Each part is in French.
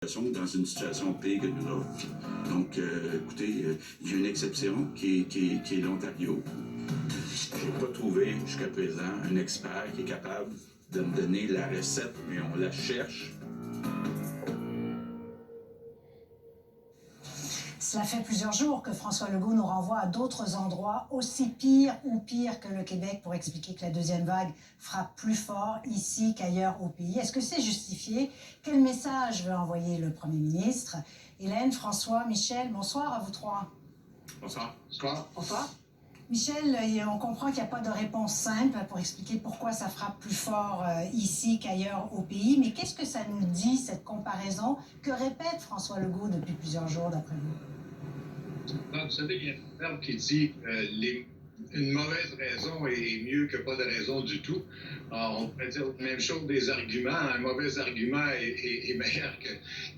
Dans une situation pire que nous autres. Donc, écoutez, il y a une exception qui est l'Ontario. Je n'ai pas trouvé jusqu'à présent un expert qui est capable de me donner la recette, mais on la cherche. Cela fait plusieurs jours que François Legault nous renvoie à d'autres endroits aussi pires ou pires que le Québec pour expliquer que la deuxième vague frappe plus fort ici qu'ailleurs au pays. Est-ce que c'est justifié? Quel message veut envoyer le Premier ministre? Hélène, François, Michel, bonsoir à vous trois. Bonsoir. Bonsoir. Bonsoir. Michel, on comprend qu'il n'y a pas de réponse simple pour expliquer pourquoi ça frappe plus fort ici qu'ailleurs au pays. Mais qu'est-ce que ça nous dit, cette comparaison que répète François Legault depuis plusieurs jours, d'après vous? Donc, vous savez, il y a un terme qui dit une mauvaise raison est mieux que pas de raison du tout. Alors, on pourrait dire la même chose des arguments. Un mauvais argument est meilleur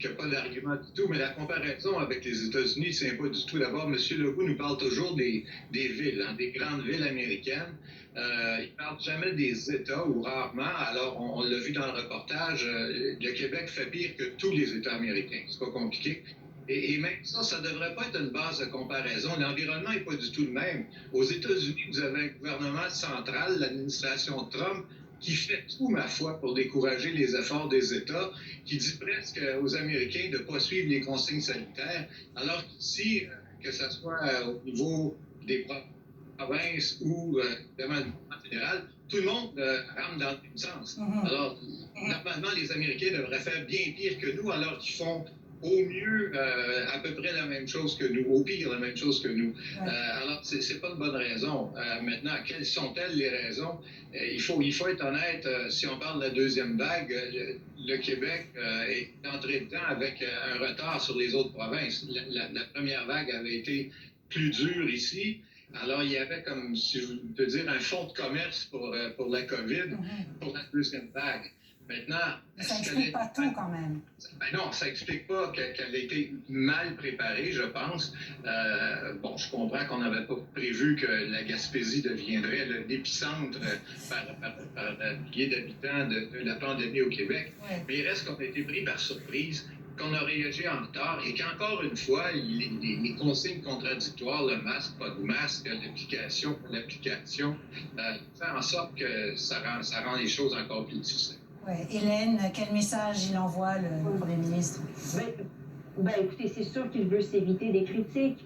que pas d'argument du tout. Mais la comparaison avec les États-Unis ne tient pas du tout. D'abord, M. Legault nous parle toujours des villes, des grandes villes américaines. Il ne parle jamais des États, ou rarement. Alors, on l'a vu dans le reportage, le Québec fait pire que tous les États américains. C'est pas compliqué. Et même ça ne devrait pas être une base de comparaison. L'environnement n'est pas du tout le même. Aux États-Unis, vous avez un gouvernement central, l'administration Trump, qui fait tout, ma foi, pour décourager les efforts des États, qui dit presque aux Américains de ne pas suivre les consignes sanitaires, alors qu'ici, que ce soit au niveau des provinces ou du gouvernement fédéral, tout le monde rame dans le même sens. Alors, normalement, les Américains devraient faire bien pire que nous, alors qu'ils font au mieux à peu près la même chose que nous, au pire la même chose que nous. Alors, c'est pas une bonne raison. Maintenant, quelles sont-elles les raisons? Il faut être honnête, si on parle de la deuxième vague, le Québec est entré dedans avec un retard sur les autres provinces. La première vague avait été plus dure ici. Alors, il y avait comme, si je peux dire, un fonds de commerce pour la COVID, pour la deuxième vague. Maintenant, ça n'explique pas tout quand même. Ben non, ça n'explique pas qu'elle a été mal préparée, je pense. Bon, je comprends qu'on n'avait pas prévu que la Gaspésie deviendrait l'épicentre par milliers d'habitants de la pandémie au Québec. Ouais. Mais il reste qu'on a été pris par surprise, qu'on a réagi en retard et qu'encore une fois, les consignes contradictoires, le masque, pas de masque, l'application, fait en sorte que ça rend les choses encore plus difficiles. Ouais. Hélène, quel message il envoie, le Premier ministre? Ben, écoutez, c'est sûr qu'il veut s'éviter des critiques,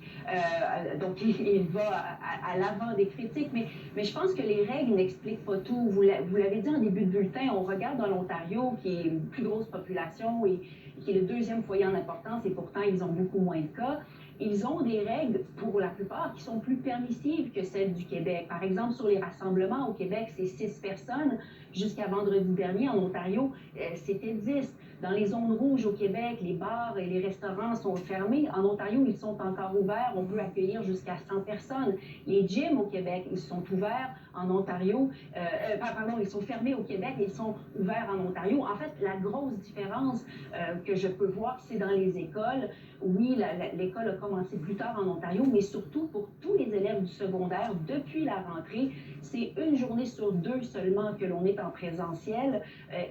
donc il va à l'avant des critiques, mais je pense que les règles n'expliquent pas tout. Vous l'avez dit en début de bulletin, on regarde dans l'Ontario, qui est une plus grosse population et qui est le deuxième foyer en importance, et pourtant ils ont beaucoup moins de cas. Ils ont des règles, pour la plupart, qui sont plus permissives que celles du Québec. Par exemple, sur les rassemblements au Québec, c'est 6 personnes. Jusqu'à vendredi dernier, en Ontario, c'était 10. Dans les zones rouges au Québec, les bars et les restaurants sont fermés. En Ontario, ils sont encore ouverts. On peut accueillir jusqu'à 100 personnes. Les gyms au Québec, ils sont ouverts. En Ontario, ils sont fermés au Québec et ils sont ouverts en Ontario. En fait, la grosse différence que je peux voir, c'est dans les écoles. Oui, l'école a commencé plus tard en Ontario, mais surtout pour tous les élèves du secondaire, depuis la rentrée, c'est une journée sur 2 seulement que l'on est en présentiel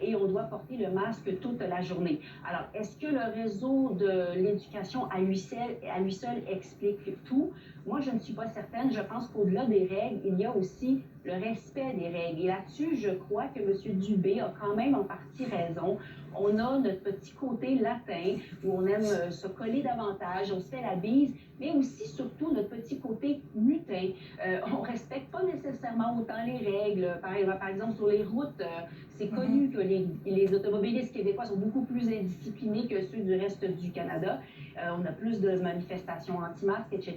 et on doit porter le masque toute la journée. Alors, est-ce que le réseau de l'éducation à lui seul explique tout? Moi, je ne suis pas certaine. Je pense qu'au-delà des règles, il y a aussi le respect des règles. Et là-dessus, je crois que M. Dubé a quand même en partie raison. On a notre petit côté latin, où on aime se coller davantage, on se fait la bise, mais aussi, surtout, notre petit côté mutin. On ne respecte pas nécessairement autant les règles. Par exemple, sur les routes, c'est connu que les automobilistes québécois sont beaucoup plus indisciplinés que ceux du reste du Canada. On a plus de manifestations anti-masques, etc.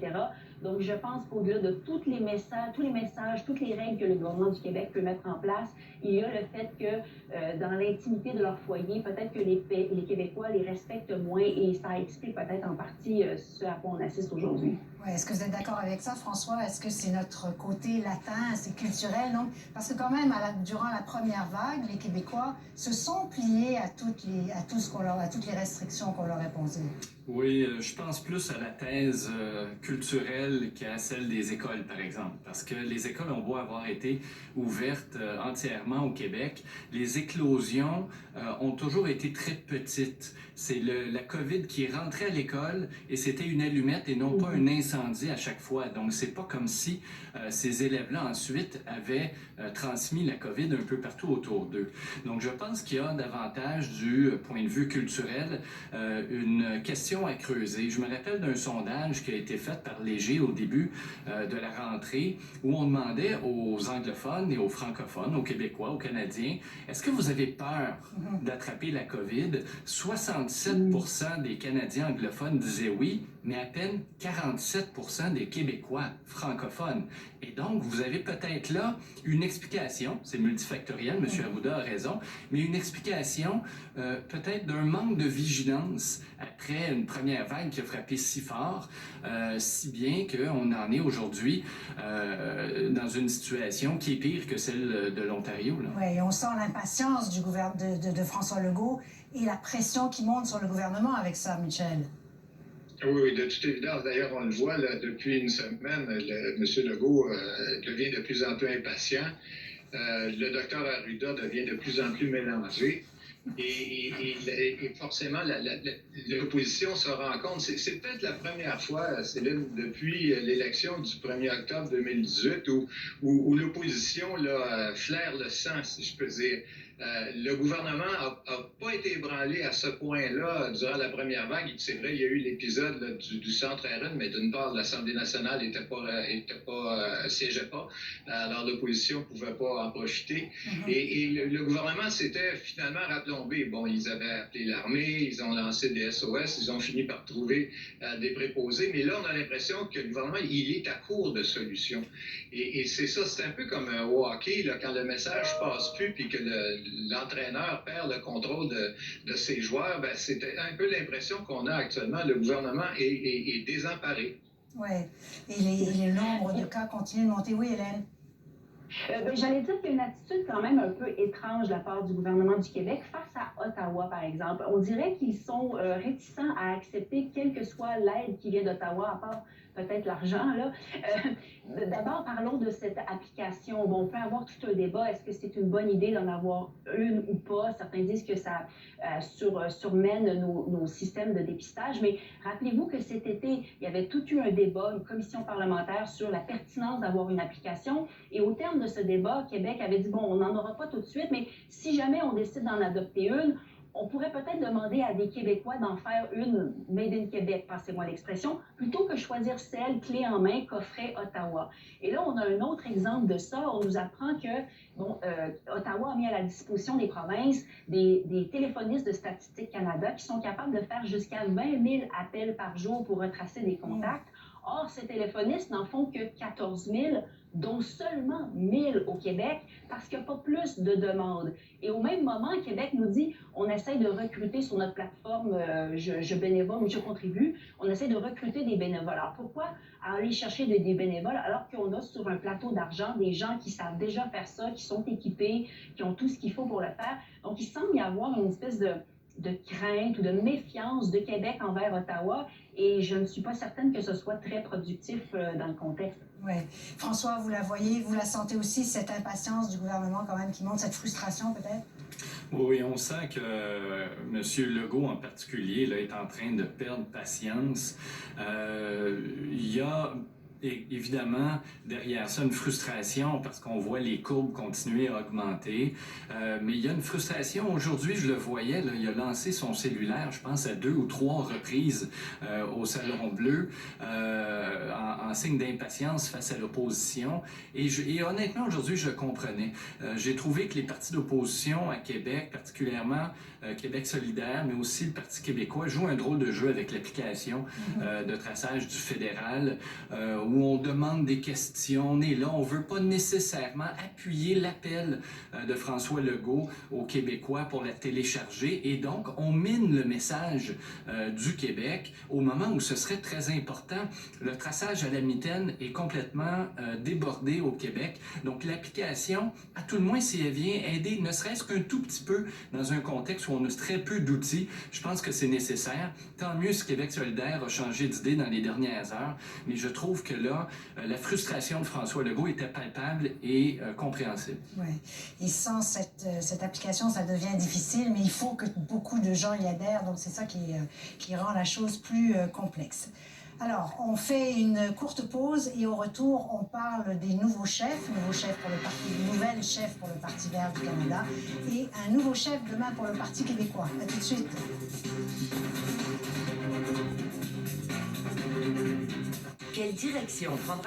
Donc, je pense qu'au-delà de tous les messages, toutes les règles que le gouvernement du Québec peut mettre en place, il y a le fait que dans l'intimité de leur foyer, peut-être que les Québécois les respectent moins et ça explique peut-être en partie ce à quoi on assiste aujourd'hui. Ouais, est-ce que vous êtes d'accord avec ça, François? Est-ce que c'est notre côté latin, c'est culturel, non? Parce que quand même, durant la première vague, les Québécois se sont pliés à toutes les restrictions qu'on leur a posées. Oui, je pense plus à la thèse culturelle parallèle qu'à celle des écoles, par exemple, parce que les écoles ont beau avoir été ouvertes entièrement au Québec, les éclosions ont toujours été très petites. C'est la COVID qui est rentrée à l'école et c'était une allumette et non pas un incendie à chaque fois. Donc, c'est pas comme si ces élèves-là, ensuite, avaient transmis la COVID un peu partout autour d'eux. Donc, je pense qu'il y a davantage, du point de vue culturel, une question à creuser. Je me rappelle d'un sondage qui a été fait par Léger au début de la rentrée où on demandait aux anglophones et aux francophones, aux Québécois, aux Canadiens, est-ce que vous avez peur d'attraper la COVID? 67% des Canadiens anglophones disaient oui, mais à peine 47% des Québécois francophones. Et donc, vous avez peut-être là une explication, c'est multifactoriel, M. Arruda a raison, mais une explication peut-être d'un manque de vigilance après une première vague qui a frappé si fort, si bien qu'on en est aujourd'hui dans une situation qui est pire que celle de l'Ontario. Oui, on sent l'impatience du de François Legault et la pression qui monte sur le gouvernement avec ça, Michel. Oui, de toute évidence. D'ailleurs, on le voit là, depuis une semaine, M. Legault devient de plus en plus impatient. Le docteur Arruda devient de plus en plus mélangé. Et forcément, l'opposition se rend compte. C'est peut-être la première fois, Céline, depuis l'élection du 1er octobre 2018 où l'opposition flaire le sang, si je peux dire. Le gouvernement n'a pas été ébranlé à ce point-là durant la première vague. C'est vrai, il y a eu l'épisode du centre Aaron, mais d'une part, l'Assemblée nationale siégeait pas. Alors, l'opposition ne pouvait pas en profiter. Et le gouvernement s'était finalement raplombé. Bon, ils avaient appelé l'armée, ils ont lancé des SOS, ils ont fini par trouver des préposés. Mais là, on a l'impression que le gouvernement, il est à court de solutions. Et c'est ça, c'est un peu comme au hockey, là, quand le message passe plus puis que l'entraîneur perd le contrôle de ses joueurs, ben, c'est un peu l'impression qu'on a actuellement. Le gouvernement est désemparé. Oui, et le nombre de cas continue de monter. Oui, Hélène? J'allais dire qu'il y a une attitude quand même un peu étrange de la part du gouvernement du Québec face à Ottawa, par exemple. On dirait qu'ils sont réticents à accepter quelle que soit l'aide qui vient d'Ottawa, à part peut-être l'argent, là. D'abord, parlons de cette application. Bon, on peut avoir tout un débat. Est-ce que c'est une bonne idée d'en avoir une ou pas? Certains disent que ça surmène nos systèmes de dépistage. Mais rappelez-vous que cet été, il y avait tout eu un débat, une commission parlementaire sur la pertinence d'avoir une application. Et au terme de ce débat, Québec avait dit, bon, on n'en aura pas tout de suite, mais si jamais on décide d'en adopter une, on pourrait peut-être demander à des Québécois d'en faire une Made in Québec, passez-moi l'expression, plutôt que choisir celle clé en main qu'offrait Ottawa. Et là, on a un autre exemple de ça. On nous apprend que Ottawa a mis à la disposition des provinces des téléphonistes de Statistique Canada qui sont capables de faire jusqu'à 20 000 appels par jour pour retracer des contacts. Or, ces téléphonistes n'en font que 14 000, dont seulement 1 000 au Québec, parce qu'il n'y a pas plus de demandes. Et au même moment, Québec nous dit, on essaie de recruter sur notre plateforme Je bénévole ou Je contribue, on essaie de recruter des bénévoles. Alors pourquoi aller chercher des bénévoles alors qu'on a sur un plateau d'argent des gens qui savent déjà faire ça, qui sont équipés, qui ont tout ce qu'il faut pour le faire? Donc, il semble y avoir une espèce de crainte ou de méfiance de Québec envers Ottawa, et je ne suis pas certaine que ce soit très productif dans le contexte. Oui. François, vous la voyez, vous la sentez aussi, cette impatience du gouvernement quand même qui monte, cette frustration peut-être? Oui, on sent que M. Legault en particulier là, est en train de perdre patience. Il y a évidemment derrière ça une frustration parce qu'on voit les courbes continuer à augmenter, mais il y a une frustration. Aujourd'hui, je le voyais, là, il a lancé son cellulaire, je pense à 2 ou 3 reprises au Salon Bleu en signe d'impatience face à l'opposition, et honnêtement aujourd'hui je le comprenais. J'ai trouvé que les partis d'opposition à Québec, particulièrement Québec solidaire, mais aussi le Parti québécois, jouent un drôle de jeu avec l'application de traçage du fédéral, où on demande des questions, on est là, on ne veut pas nécessairement appuyer l'appel de François Legault aux Québécois pour la télécharger, et donc on mine le message du Québec au moment où ce serait très important. Le traçage à la mitaine est complètement débordé au Québec, donc l'application, à tout le moins si elle vient aider, ne serait-ce qu'un tout petit peu dans un contexte où on a très peu d'outils, je pense que c'est nécessaire. Tant mieux si Québec solidaire a changé d'idée dans les dernières heures, mais je trouve que là, la frustration de François Legault était palpable et compréhensible. Ouais. Et sans cette application, ça devient difficile, mais il faut que beaucoup de gens y adhèrent, donc c'est ça qui rend la chose plus complexe. Alors, on fait une courte pause et au retour, on parle des nouveaux chefs pour le parti, nouvelle chef pour le Parti vert du Canada et un nouveau chef demain pour le Parti québécois. À tout de suite. Quelle direction prendra